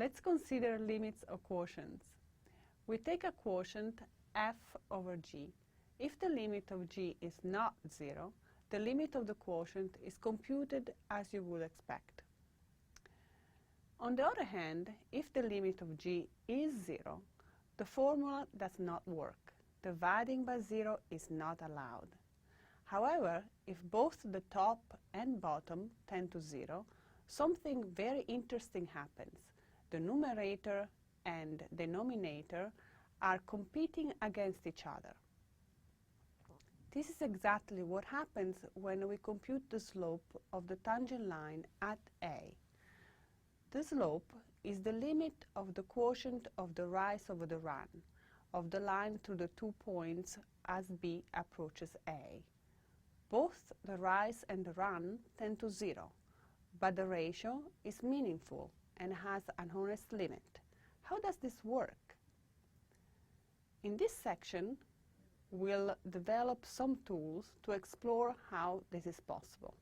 let's consider limits of quotients. We take a quotient f over g. If the limit of g is not 0, the limit of the quotient is computed as you would expect. On the other hand, if the limit of g is 0, the formula does not work. Dividing by 0 is not allowed. However, if both the top and bottom tend to 0, something very interesting happens. The numerator and denominator are competing against each other. This is exactly what happens when we compute the slope of the tangent line at A. The slope is the limit of the quotient of the rise over the run of the line through the 2 points as B approaches A. Both the rise and the run tend to 0, but the ratio is meaningful and has an honest limit. How does this work? In this section, we'll develop some tools to explore how this is possible.